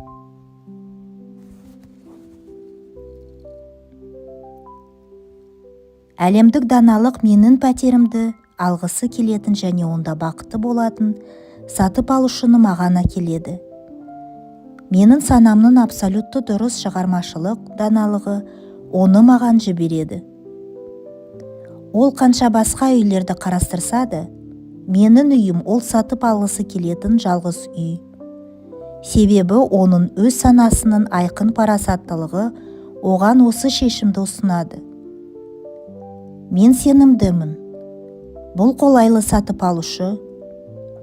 Әлемдік даналық менің пәтерімді алғысы келетін және онда бақытты болатын сатып алушыны маған әкеледі. Менің санамның абсолютті дұрыс шығармашылық даналығы оны маған жібереді. Ол қанша басқа үйлерді қарастырса да, менің үйім ол сатып алғысы келетін жалғыз үй. Себебі оның өз санасының айқын парасаттылығы оған осы шешімді ұсынады. Мен сенімдімін. Бұл қолайлы сатып алушы,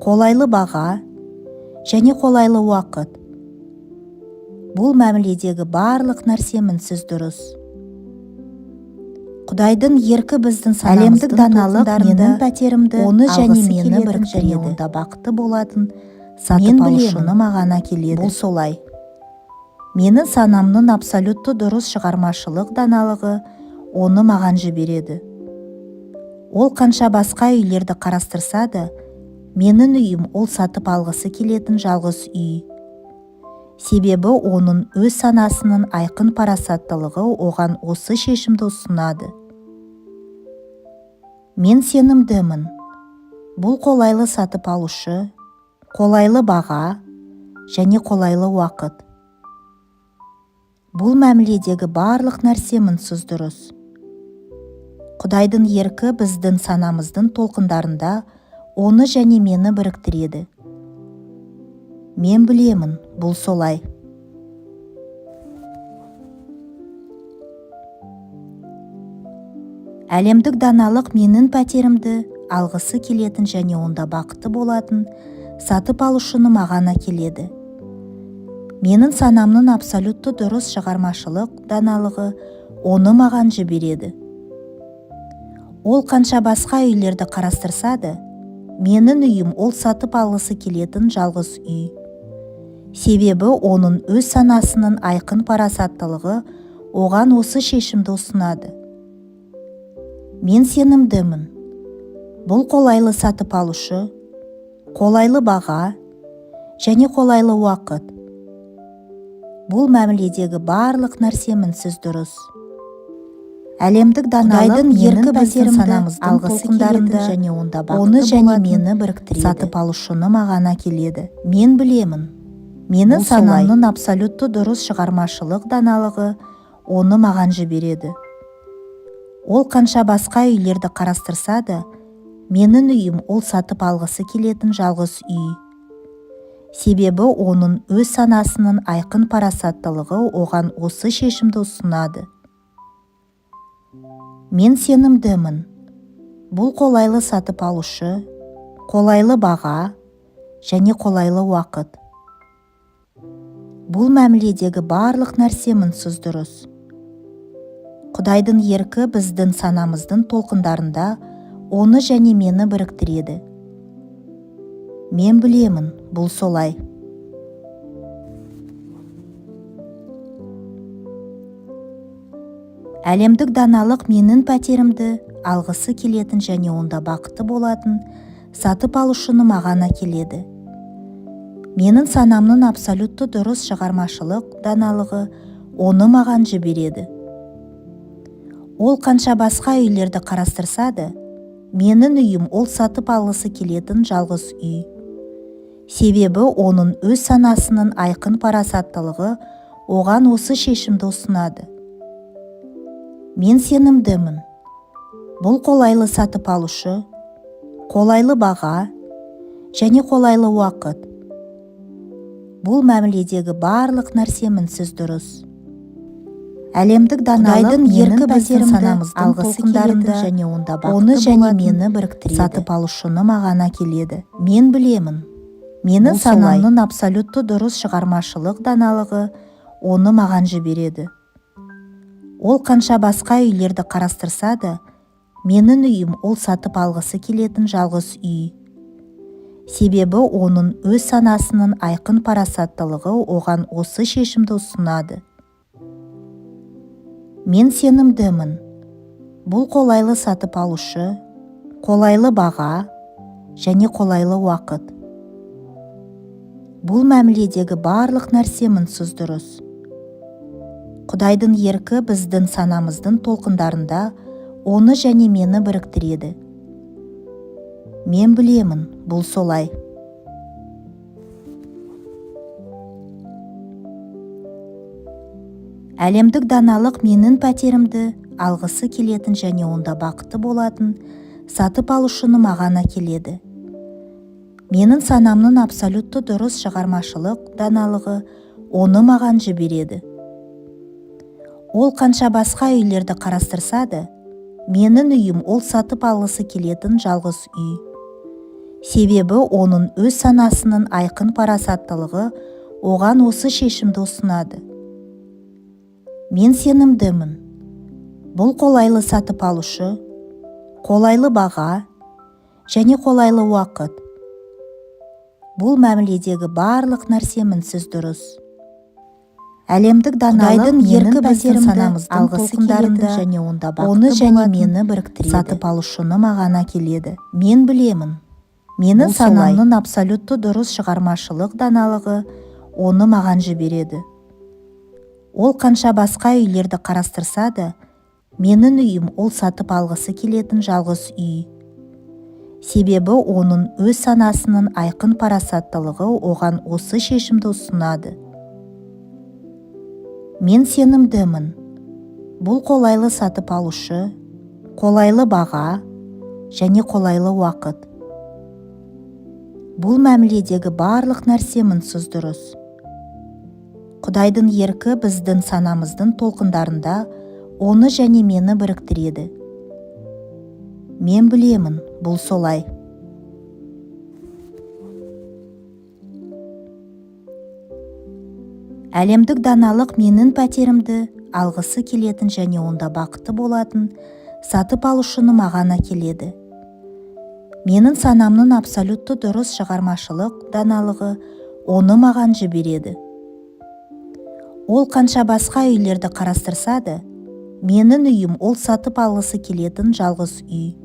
қолайлы баға және қолайлы уақыт. Бұл мәміледегі барлық нәрсе мінсіз дұрыс. Құдайдың еркі біздің санамыздың толқындарында пәтерімді оны және мені біріктіреді. Онда бақытты болатын сатып алушыны маған әкеледі. Бұл солай. Менің санамның абсолютті дұрыс шығармашылық даналығы оны маған жібереді. Ол қанша басқа үйлерді қарастырса да, менің үйім ол сатып алғысы келетін жалғыз үй. Себебі оның өз санасының айқын парасаттылығы оған осы шешімді ұсынады. Мен сенімдімін. Бұл қолайлы сатып алушы, қолайлы баға және қолайлы уақыт. Бұл мәміледегі барлық нәрсе мінсіз дұрыс. Құдайдың еркі біздің санамыздың толқындарында оны және мені біріктіреді. Мен білемін, бұл солай. Әлемдік даналық менің пәтерімді алғысы келетін және онда бақытты болатын сатып алушыны маған әкеледі. Менің санамның абсолютті дұрыс шығармашылық даналығы оны маған жібереді. Ол қанша басқа үйлерді қарастырса да, менің үйім ол сатып алғысы келетін жалғыз үй. Себебі оның өз санасының айқын парасаттылығы оған осы шешімді ұсынады. Мен сенімдімін. Бұл қолайлы сатып алушы, қолайлы баға және қолайлы уақыт. Бұл мәміледегі барлық нәрсе мінсіз дұрыс. Әлемдік даналық еркі біздің санамыздың толқындарында және онда бақытты болатын сатып алушыны маған әкеледі. Мен білемін. Менің санамның абсолютті дұрыс шығармашылық даналығы оны маған жібереді. Ол қанша басқа үйлерді қарастырса да, менің үйім ол сатып алғысы келетін жалғыз үй. Себебі оның өз санасының айқын парасаттылығы оған осы шешімді ұсынады. Мен сенімдімін. Бұл қолайлы сатып алушы, қолайлы баға және қолайлы уақыт. Бұл мәміледегі барлық нәрсе мінсіз дұрыс. Құдайдың еркі біздің санамыздың толқындарында оны және мені біріктіреді. Мен білемін, бұл солай. Әлемдік даналық менің пәтерімді алғысы келетін және онда бақытты болатын сатып алушыны маған әкеледі. Менің санамның абсолютті дұрыс шығармашылық даналығы оны маған жібереді. Ол қанша басқа үйлерді қарастырса да, менің үйім ол сатып алғысы келетін жалғыз үй. Себебі оның өз санасының айқын парасаттылығы оған осы шешімді ұсынады. Мен сенімдімін. Бұл қолайлы сатып алушы, қолайлы баға және қолайлы уақыт. Бұл мәміледегі барлық нәрсе мінсіз дұрыс. Әлемдік даналық менің пәтерімді алғысы келетін және онда бақытты болатын біріктіреді. Сатып алушыны маған әкеледі. Мен білемін. Менің санамның абсолютті дұрыс шығармашылық даналығы оны маған жібереді. Ол қанша басқа үйлерді қарастырса да, менің үйім ол сатып алғысы келетін жалғыз үй. Себебі оның өз санасының айқын парасаттылығы оған осы шешімді ұсынады. Мен сенімдімін. Бұл қолайлы сатып алушы, қолайлы баға және қолайлы уақыт. Бұл мәміледегі барлық нәрсе мінсіз дұрыс. Құдайдың еркі біздің санамыздың толқындарында оны және мені біріктіреді. Мен білемін, бұл солай. Әлемдік даналық менің пәтерімді алғысы келетін және онда бақытты болатын сатып алушыны маған әкеледі. Менің санамның абсолютті дұрыс шығармашылық даналығы оны маған жібереді. Ол қанша басқа үйлерді қарастырса да, менің үйім ол сатып алғысы келетін жалғыз үй. Себебі оның өз санасының айқын парасаттылығы оған осы шешімді ұсынады. Мен сенімдімін. Бұл қолайлы сатып алушы, қолайлы баға және қолайлы уақыт. Бұл мәміледегі барлық нәрсе мінсіз дұрыс. Әлемдік даналық еркі біздің санамыздың алғысы келетін және онда бақытты оны мені біріктіреді. Сатып алушыны маған әкеледі. Мен білемін. Менің санамның абсолютті дұрыс шығармашылық даналығы оны маған жібереді. Ол қанша басқа үйлерді қарастырса да, менің үйім ол сатып алғысы келетін жалғыз үй. Себебі оның өз санасының айқын парасаттылығы оған осы шешімді ұсынады. Мен сенімдімін. Бұл қолайлы сатып алушы, қолайлы баға және қолайлы уақыт. Бұл мәміледегі барлық нәрсе мінсіз дұрыс. Құдайдың еркі біздің санамыздың толқындарында оны және мені біріктіреді. Мен білемін, бұл солай. Әлемдік даналық менің пәтерімді алғысы келетін және онда бақытты болатын сатып алушыны маған әкеледі. Менің санамның абсолютті дұрыс шығармашылық даналығы оны маған жібереді. Ол қанша басқа үйлерді қарастырса да, менің үйім ол сатып алғысы келетін жалғыз үй.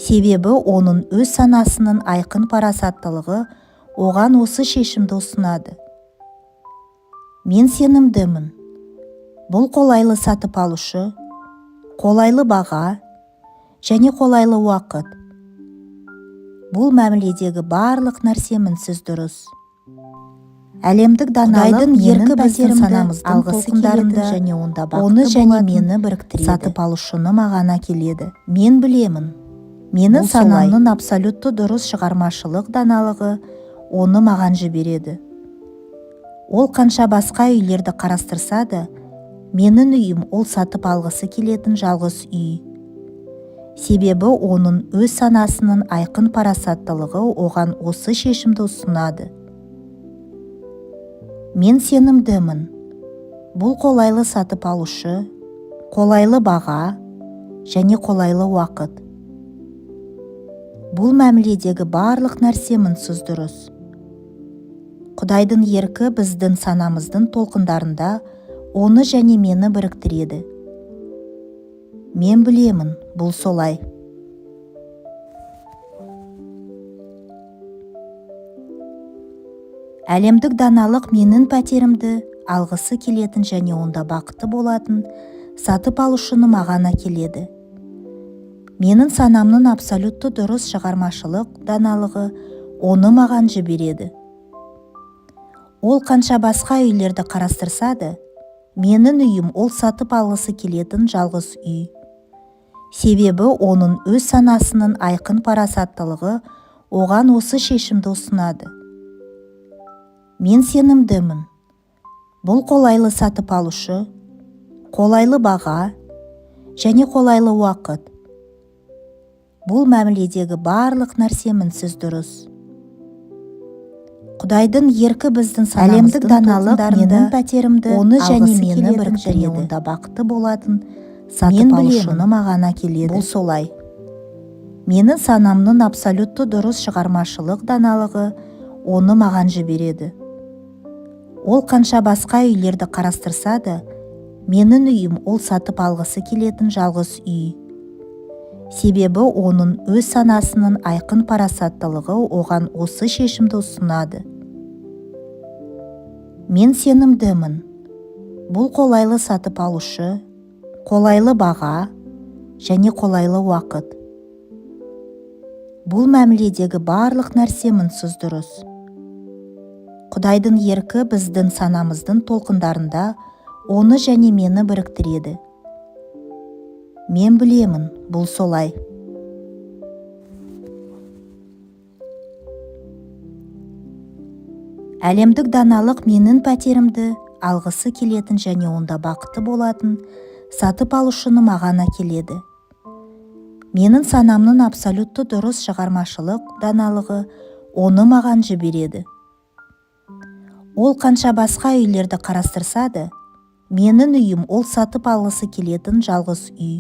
Себебі оның өз санасының айқын парасаттылығы оған осы шешімді ұсынады. Мен сенімдімін. Бұл қолайлы сатып алушы, қолайлы баға және қолайлы уақыт. Бұл мәміледегі барлық нәрсе мінсіз дұрыс. Әлемдік даналық еркі біздің санамыздың толқындарында және онда бақытты болатын мені біріктіреді. Сатып алушыны маған әкеледі. Мен білемін. Менің санамның абсолютті дұрыс шығармашылық даналығы оны маған жібереді. Ол қанша басқа үйлерді қарастырса да, Менің үйім ол сатып алғысы келетін жалғыз үй. Себебі оның өз санасының айқын парасаттылығы оған осы шешімді ұсынады. Мен сенімдімін. Бұл қолайлы сатып алушы, қолайлы баға және қолайлы уақыт. Бұл мәміледегі барлық нәрсе мінсіз дұрыс. Құдайдың еркі біздің санамыздың толқындарында оны және мені біріктіреді. Мен білемін, бұл солай. Әлемдік даналық менің пәтерімді алғысы келетін және онда бақытты болатын сатып алушыны маған әкеледі. Менің санамның абсолютті дұрыс шығармашылық даналығы оны маған жібереді. Ол қанша басқа үйлерді қарастырса да, менің үйім ол сатып алғысы келетін жалғыз үй. Себебі оның өз санасының айқын парасаттылығы оған осы шешімді ұсынады. Мен сенімдімін. Бұл қолайлы сатып алушы, қолайлы баға және қолайлы уақыт. Бұл мәміледегі барлық нәрсе мінсіз дұрыс. Құдайдың еркі біздің санамыздың толқындарында пәтерімді оны және мені біріктіреді. Онда бақытты болатын сатып алушыны маған әкеледі. Бұл солай. Менің санамның абсолютті дұрыс шығармашылық даналығы оны маған жібереді. Ол қанша басқа үйлерді қарастырса да, менің үйім ол сатып алғысы келетін жалғыз үй. Себебі оның өз санасының айқын парасаттылығы оған осы шешімді ұсынады. Мен сенімдімін. Бұл қолайлы сатып алушы, қолайлы баға және қолайлы уақыт. Бұл мәміледегі барлық нәрсе мінсіз дұрыс. Құдайдың еркі біздің санамыздың толқындарында оны және мені біріктіреді. Мен білемін, бұл солай. Әлемдік даналық менің пәтерімді алғысы келетін және онда бақытты болатын сатып алушыны маған әкеледі. Менің санамның абсолютті дұрыс шығармашылық даналығы оны маған жібереді. Ол қанша басқа үйлерді қарастырса да, менің үйім ол сатып алғысы келетін жалғыз үй.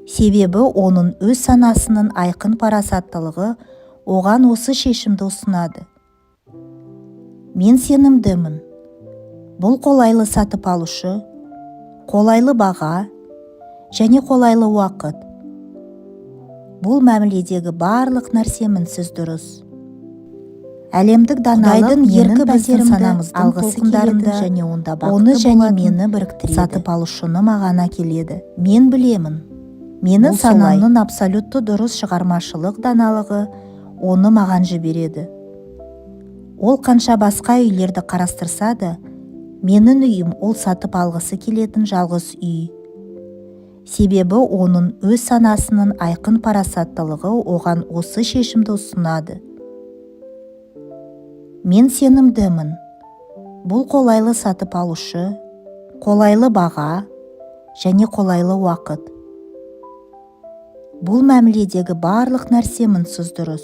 Себебі оның өз санасының айқын парасаттылығы оған осы шешімді ұсынады. Мен сенімдімін. Бұл қолайлы сатып алушы, қолайлы баға және қолайлы уақыт. Бұл мәміледегі барлық нәрсе мінсіз дұрыс. Әлемдік даналық менің пәтерімді алғысы келетін және онда бақытты болатын сатып алушыны маған әкеледі. Мен білемін. Менің санамның абсолютті дұрыс шығармашылық даналығы оны маған жібереді. Ол қанша басқа үйлерді қарастырса да, менің үйім ол сатып алғысы келетін жалғыз үй. Себебі оның өз санасының айқын парасаттылығы оған осы шешімді ұсынады. Мен сенімдімін. Бұл қолайлы сатып алушы, қолайлы баға және қолайлы уақыт. Бұл мәміледегі барлық нәрсе мінсіз дұрыс.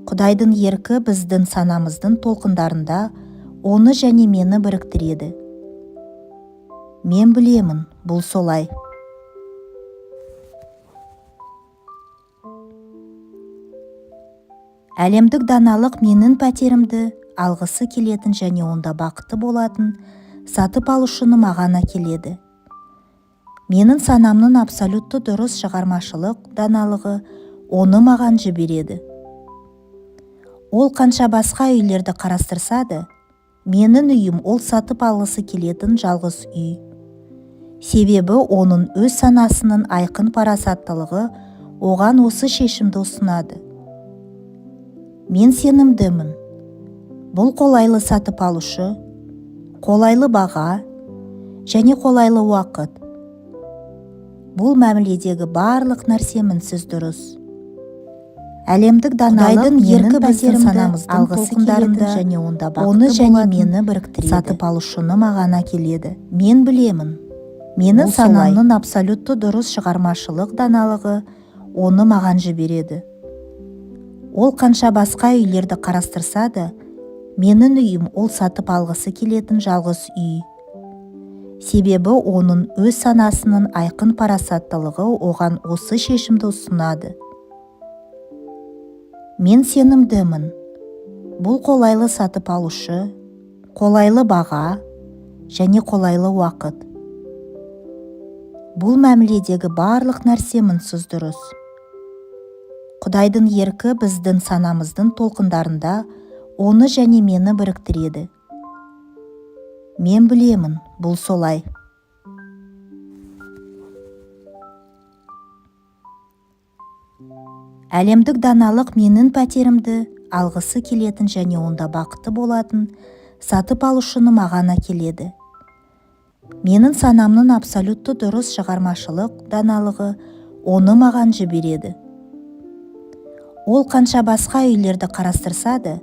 Құдайдың еркі біздің санамыздың толқындарында оны және мені біріктіреді. Мен білемін, бұл солай. Әлемдік даналық менің пәтерімді алғысы келетін және онда бақытты болатын сатып алушыны маған әкеледі. Менің санамның абсолютті дұрыс шығармашылық даналығы оны маған жібереді. Ол қанша басқа үйлерді қарастырса да, менің үйім ол сатып алғысы келетін жалғыз үй. Себебі оның өз санасының айқын парасаттылығы оған осы шешімді ұсынады. Мен сенімдімін. Бұл қолайлы сатып алушы, қолайлы баға және қолайлы уақыт. Бұл мәміледегі барлық нәрсе мінсіз дұрыс. Әлемдік даналық менің пәтерімді алғысы келеді және онда бақыты болатын сатып алушыны маған әкеледі. Мен білемін. Менің санамның абсолютті дұрыс шығармашылық даналығы оны маған жібереді. Ол қанша басқа үйлерді қарастырса да, менің үйім ол сатып алғысы келетін жалғыз үй. Себебі оның өз санасының айқын парасаттылығы оған осы шешімді ұсынады. Мен сенімдімін. Бұл қолайлы сатып алушы, қолайлы баға және қолайлы уақыт. Бұл мәміледегі барлық нәрсе мінсіз дұрыс. Құдайдың еркі біздің санамыздың толқындарында оны және мені біріктіреді. Мен білемін, бұл солай. Әлемдік даналық менің пәтерімді алғысы келетін және онда бақыты болатын сатып алушыны маған әкеледі. Менің санамның абсолютті дұрыс шығармашылық даналығы оны маған жібереді. Ол қанша басқа үйлерді қарастырса да,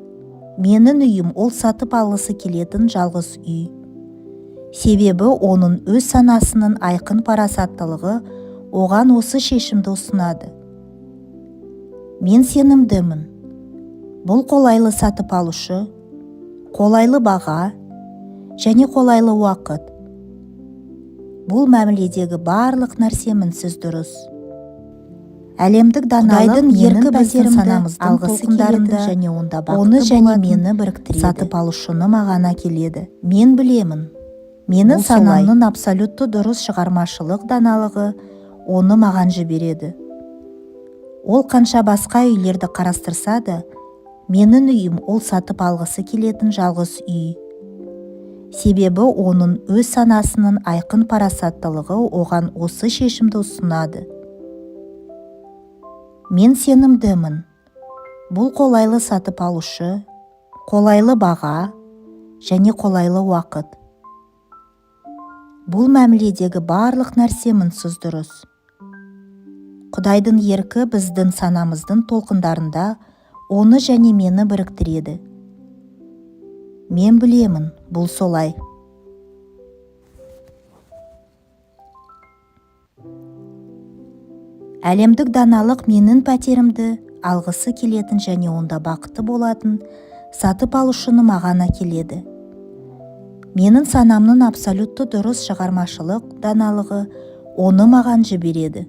менің үйім ол сатып алғысы келетін жалғыз үй. Себебі оның өз санасының айқын парасаттылығы оған осы шешімді ұсынады. Мен сенімдімін. Бұл қолайлы сатып алушы, қолайлы баға және қолайлы уақыт. Бұл мәміледегі барлық нәрсе мінсіз дұрыс. Әлемдік даналық менің пәтерімді алғысы келеді және онда бақыты болатын сатып алушыны маған әкеледі. Мен білемін. Менің санамның абсолютті дұрыс шығармашылық даналығы оны маған жібереді. Ол қанша басқа үйлерді қарастырса да, менің үйім ол сатып алғысы келетін жалғыз үй. Себебі оның өз санасының айқын парасаттылығы оған осы шешімді ұсынады. Мен сенімдімін. Бұл қолайлы сатып алушы, қолайлы баға және қолайлы уақыт. Бұл мәміледегі барлық нәрсе мінсіз дұрыс. Құдайдың еркі біздің санамыздың толқындарында оны және мені біріктіреді. Мен білемін, бұл солай. Әлемдік даналық менің пәтерімді алғысы келетін және онда бақыты болатын сатып алушыны маған әкеледі. Менің санамның абсолютті дұрыс шығармашылық даналығы оны маған жібереді.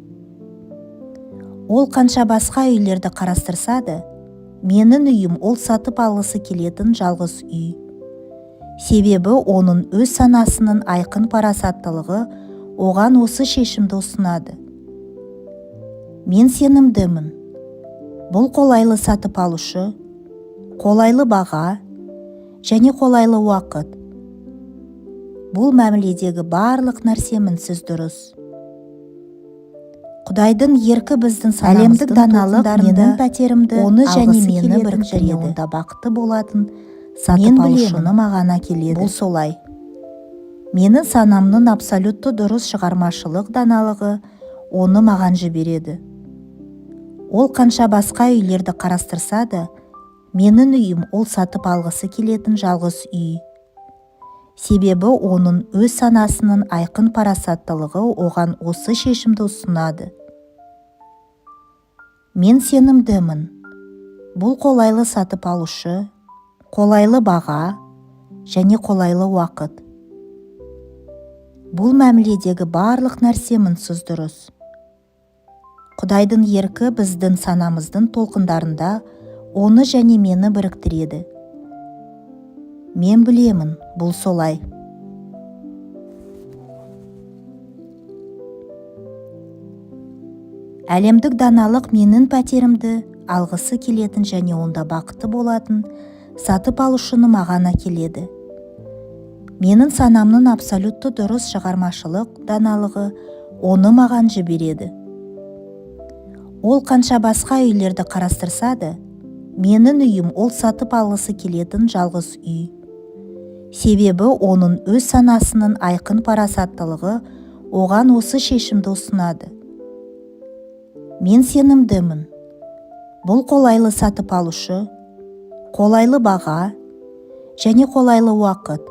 Ол қанша басқа үйлерді қарастырса да, менің үйім ол сатып алғысы келетін жалғыз үй. Себебі оның өз санасының айқын парасаттылығы оған осы шешімді ұсынады. Мен сенімдімін. Бұл қолайлы сатып алушы, қолайлы баға және қолайлы уақыт. Бұл мәміледегі барлық нәрсе мінсіз дұрыс. Құдайдың еркі біздің санамыздың толқындарында менің пәтерімді оны және мені біріктіреді. Онда бақыты болатын сатып алушыны маған әкеледі. Бұл солай. Менің санамның абсолютті дұрыс шығармашылық даналығы оны маған жібереді. Ол қанша басқа үйлерді қарастырса да, менің үйім ол сатып алғысы келетін жалғыз үй. Себебі оның өз санасының айқын парасаттылығы оған осы шешімді ұсынады. Мен сенімдімін. Бұл қолайлы сатып алушы, қолайлы баға және қолайлы уақыт. Бұл мәміледегі барлық нәрсе мінсіз дұрыс. Құдайдың еркі біздің санамыздың толқындарында оны және мені біріктіреді. Мен білемін, бұл солай. Әлемдік даналық менің пәтерімді алғысы келетін және онда бақыты болатын сатып алушыны маған әкеледі. Менің санамның абсолютті дұрыс шығармашылық даналығы оны маған жібереді. Ол қанша басқа үйлерді қарастырса да, менің үйім ол сатып алғысы келетін жалғыз үй. Себебі оның өз санасының айқын парасаттылығы оған осы шешімді ұсынады. Мен сенімдімін. Бұл қолайлы сатып алушы, қолайлы баға және қолайлы уақыт.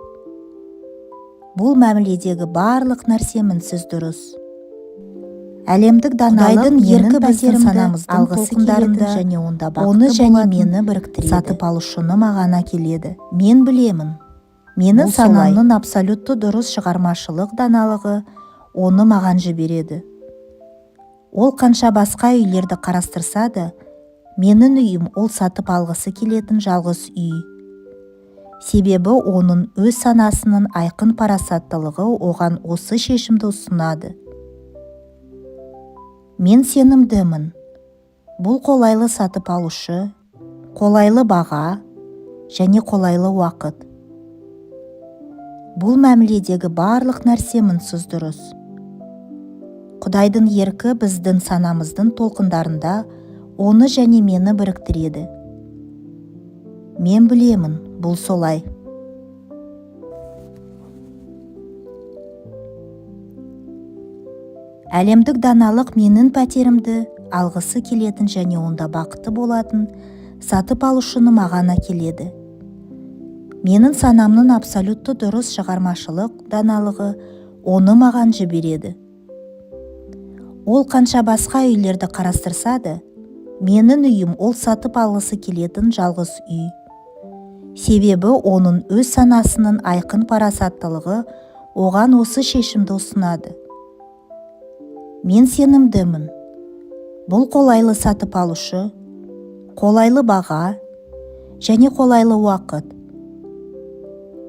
Бұл мәміледегі барлық нәрсе мінсіз дұрыс. Әлемдік даналық менің пәтерімді алғысы келеді және онда бақытты болатын сатып алушыны маған әкеледі. Мен білемін. Менің санамның абсолютті дұрыс шығармашылық даналығы оны маған жібереді. Ол қанша басқа үйлерді қарастырса да, менің үйім ол сатып алғысы келетін жалғыз үй. Себебі оның өз санасының айқын парасаттылығы оған осы шешімді ұсынады. Мен сенімдімін. Бұл қолайлы сатып алушы, қолайлы баға және қолайлы уақыт. Бұл мәміледегі барлық нәрсе мінсіз дұрыс. Құдайдың еркі біздің санамыздың толқындарында оны және мені біріктіреді. Мен білемін, бұл солай. Әлемдік даналық менің пәтерімді алғысы келетін және онда бақытты болатын сатып алушыны маған әкеледі. Менің санамның абсолютті дұрыс шығармашылық даналығы оны маған жібереді. Ол қанша басқа үйлерді қарастырса да, менің үйім ол сатып алғысы келетін жалғыз үй. Себебі оның өз санасының айқын парасаттылығы оған осы шешімді ұсынады. Мен сенімдімін. Бұл қолайлы сатып алушы, қолайлы баға және қолайлы уақыт.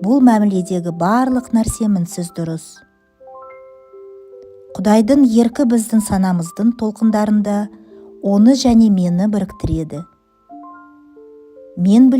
Бұл мәміледегі барлық нәрсе мінсіз дұрыс. Құдайдың еркі біздің санамыздың толқындарында оны және мені біріктіреді. Мен білемін.